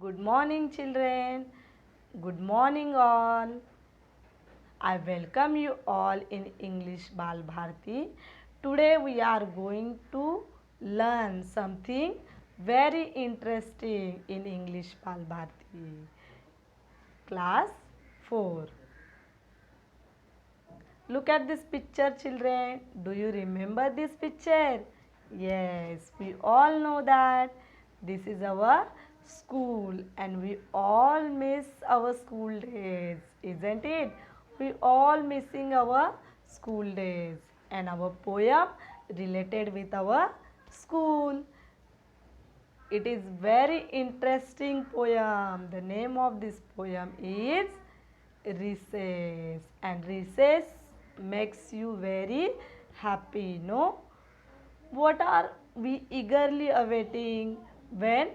Good morning, children. Good morning, all. I welcome you all in English Bal Bharti. Today we are going to learn something very interesting in English Bal Bharti. Class 4. Look at this picture, children. Do you remember this picture? Yes, we all know that this is our school and we all miss our school days, isn't it? We all missing our school days and our poem related with our school. It is very interesting poem. The name of this poem is Recess, and recess makes you very happy, no? What are we eagerly awaiting when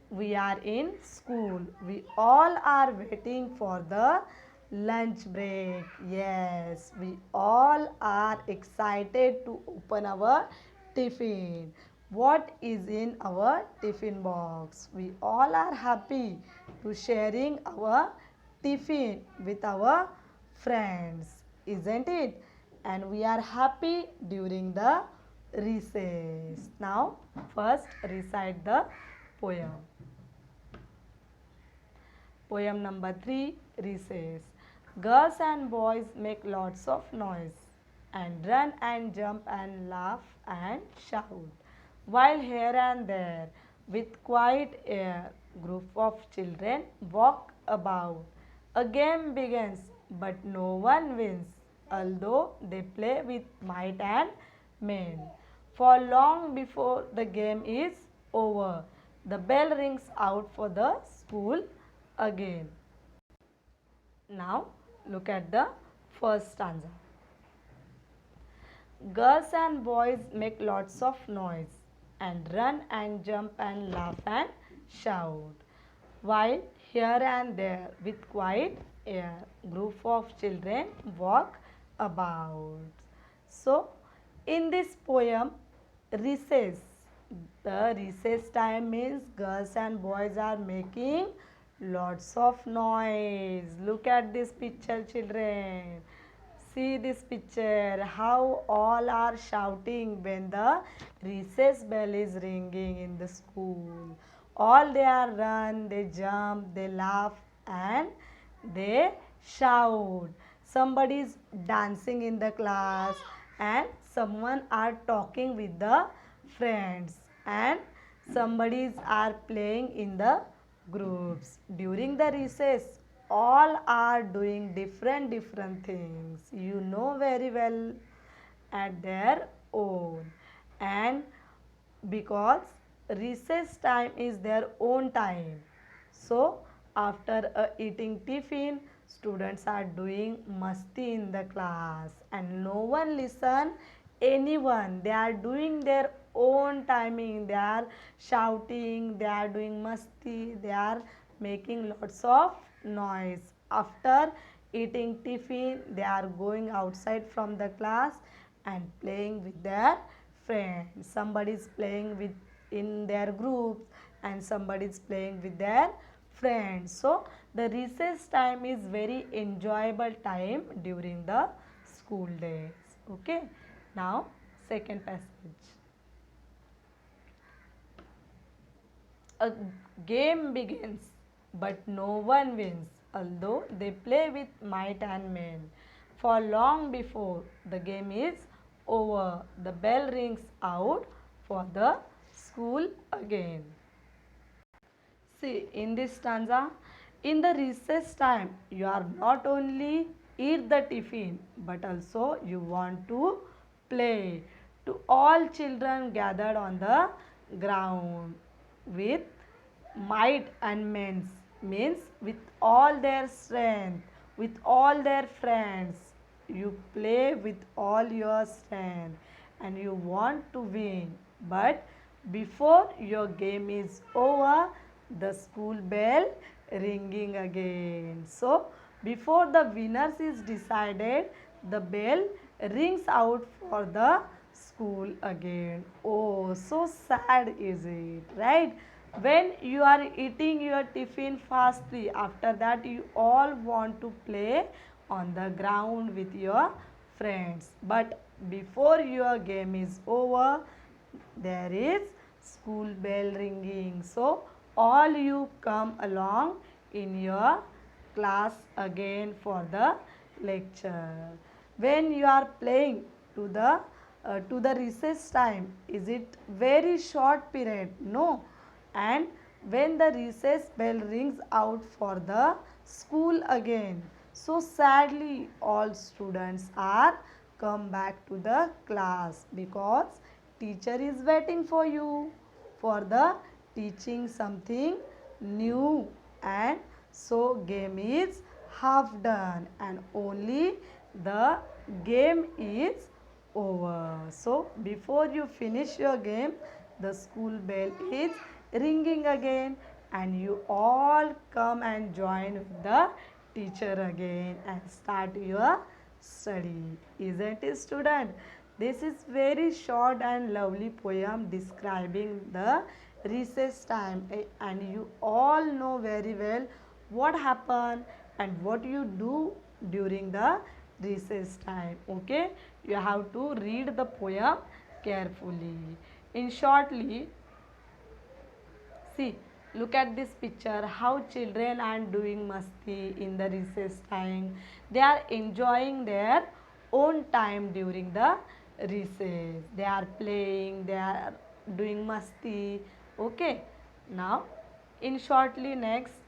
we are in school? We all are waiting for the lunch break. Yes, we all are excited to open our tiffin. What is in our tiffin box? We all are happy to sharing our tiffin with our friends, isn't it? And we are happy during the recess. Now, first recite the poem. Poem number 3, Recess. Girls and boys make lots of noise and run and jump and laugh and shout. While here and there, with quiet air, group of children walk about. A game begins, but no one wins, although they play with might and main. For long before the game is over, the bell rings out for the school again. Now look at the first stanza. Girls and boys make lots of noise and run and jump and laugh and shout. While here and there with quiet air, group of children walk about. So in this poem, recess, the recess time means girls and boys are making lots of noise. Look at this picture, children. See this picture, how all are shouting when the recess bell is ringing in the school. All they are run, they jump, they laugh and they shout. Somebody is dancing in the class and someone are talking with the friends and somebody are playing in the groups. During the recess, all are doing different things, you know very well, at their own. And because recess time is their own time, so after eating tiffin, students are doing masti in the class and no one listen anyone. They are doing their own timing. They are shouting, they are doing masti, they are making lots of noise. After eating tiffin, they are going outside from the class and playing with their friends. Somebody is playing with in their groups and somebody is playing with their friends. So the recess time is very enjoyable time during the school days. Okay. Now second passage. A game begins, but no one wins, although they play with might and main. For long before the game is over, the bell rings out for the school again. See, in this stanza, in the recess time, you are not only eat the tiffin, but also you want to play. To all children gathered on the ground with might and means with all their strength, with all their friends. You play with all your strength and you want to win. But before your game is over, the school bell ringing again. So before the winners is decided, the bell rings out for the school again. Oh, so sad is it, right? When you are eating your tiffin fastly, after that you all want to play on the ground with your friends. But before your game is over, there is school bell ringing. So all you come along in your class again for the lecture. When you are playing to the recess time, is it very short period? No. And when the recess bell rings out for the school again, so sadly all students are come back to the class because teacher is waiting for you for the teaching something new. And so game is half done and only the game is over. So before you finish your game, the school bell is ringing again and you all come and join with the teacher again and start your study. Isn't it, student? This is very short and lovely poem describing the recess time, and you all know very well what happened and what you do during the recess time. Okay, you have to read the poem carefully. In shortly, see, look at this picture how children are doing masti in the recess time. They are enjoying their own time during the recess. They are playing, they are doing masti. Okay, now in shortly next,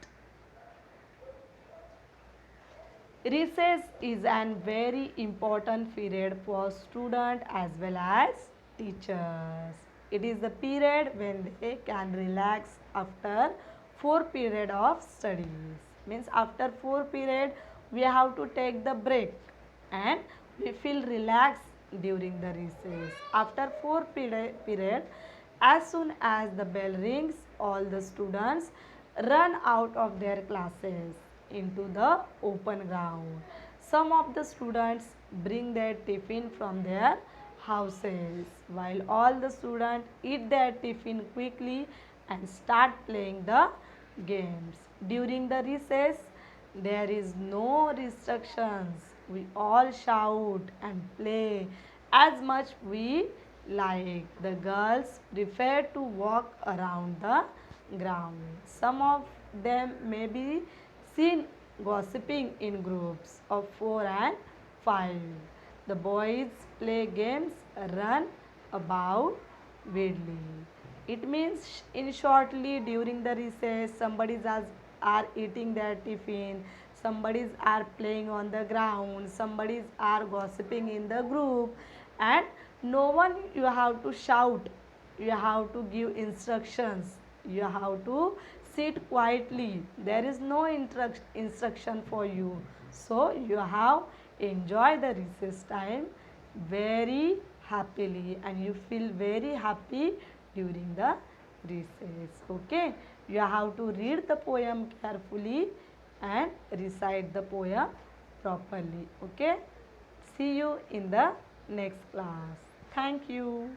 recess is an very important period for students as well as teachers. It is the period when they can relax after 4 period of studies. Means after 4 period we have to take the break and we feel relaxed during the recess. After 4 period, as soon as the bell rings, all the students run out of their classes into the open ground. Some of the students bring their tiffin from their houses while all the students eat their tiffin quickly and start playing the games. During the recess, there is no restrictions. We all shout and play as much we like. The girls prefer to walk around the ground. Some of them may be seen gossiping in groups of 4 and 5. The boys play games, run about weirdly. It means in shortly during the recess, somebody's are eating their tiffin, somebody's are playing on the ground, somebody's are gossiping in the group, and no one you have to shout, you have to give instructions, you have to sit quietly. There is no instruction for you. So you have enjoy the recess time very happily and you feel very happy during the recess. Okay, you have to read the poem carefully and recite the poem properly. Okay, see you in the next class. Thank you.